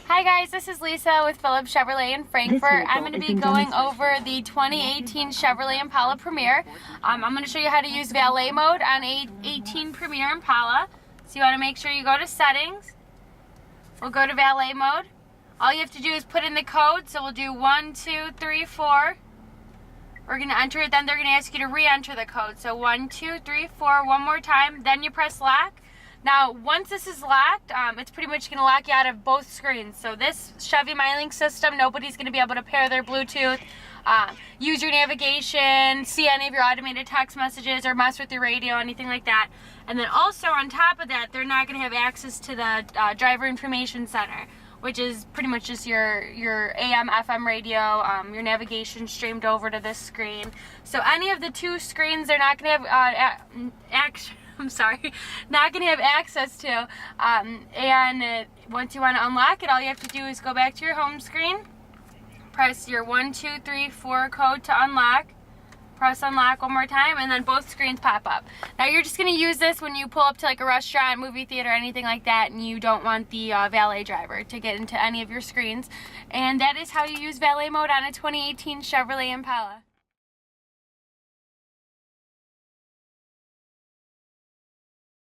Hi guys, this is Lisa with Phillips Chevrolet in Frankfort. I'm going to be going over the 2018 Chevrolet Impala Premier. I'm going to show you how to use Valet Mode on a 18 Premier Impala. So you want to make sure you go to Settings. We'll go to Valet Mode. All you have to do is put in the code. So we'll do 1, 2, 3, 4. We're going to enter it, then they're going to ask you to re-enter the code. So 1, 2, 3, 4, one more time, then you press lock. Now, once this is locked, it's pretty much going to lock you out of both screens. So this Chevy MyLink system, nobody's going to be able to pair their Bluetooth, use your navigation, see any of your automated text messages, or mess with your radio, anything like that. And then also on top of that, they're not going to have access to the driver information center, which is pretty much just your AM, FM radio, your navigation streamed over to this screen. So any of the two screens, they're not going to have not going to have access to. Once you want to unlock it, all you have to do is go back to your home screen, press your 1, 2, 3, 4 code to unlock, press unlock one more time, and then both screens pop up. Now you're just going to use this when you pull up to like a restaurant, movie theater, anything like that, and you don't want the valet driver to get into any of your screens. And that is how you use Valet Mode on a 2018 Chevrolet Impala.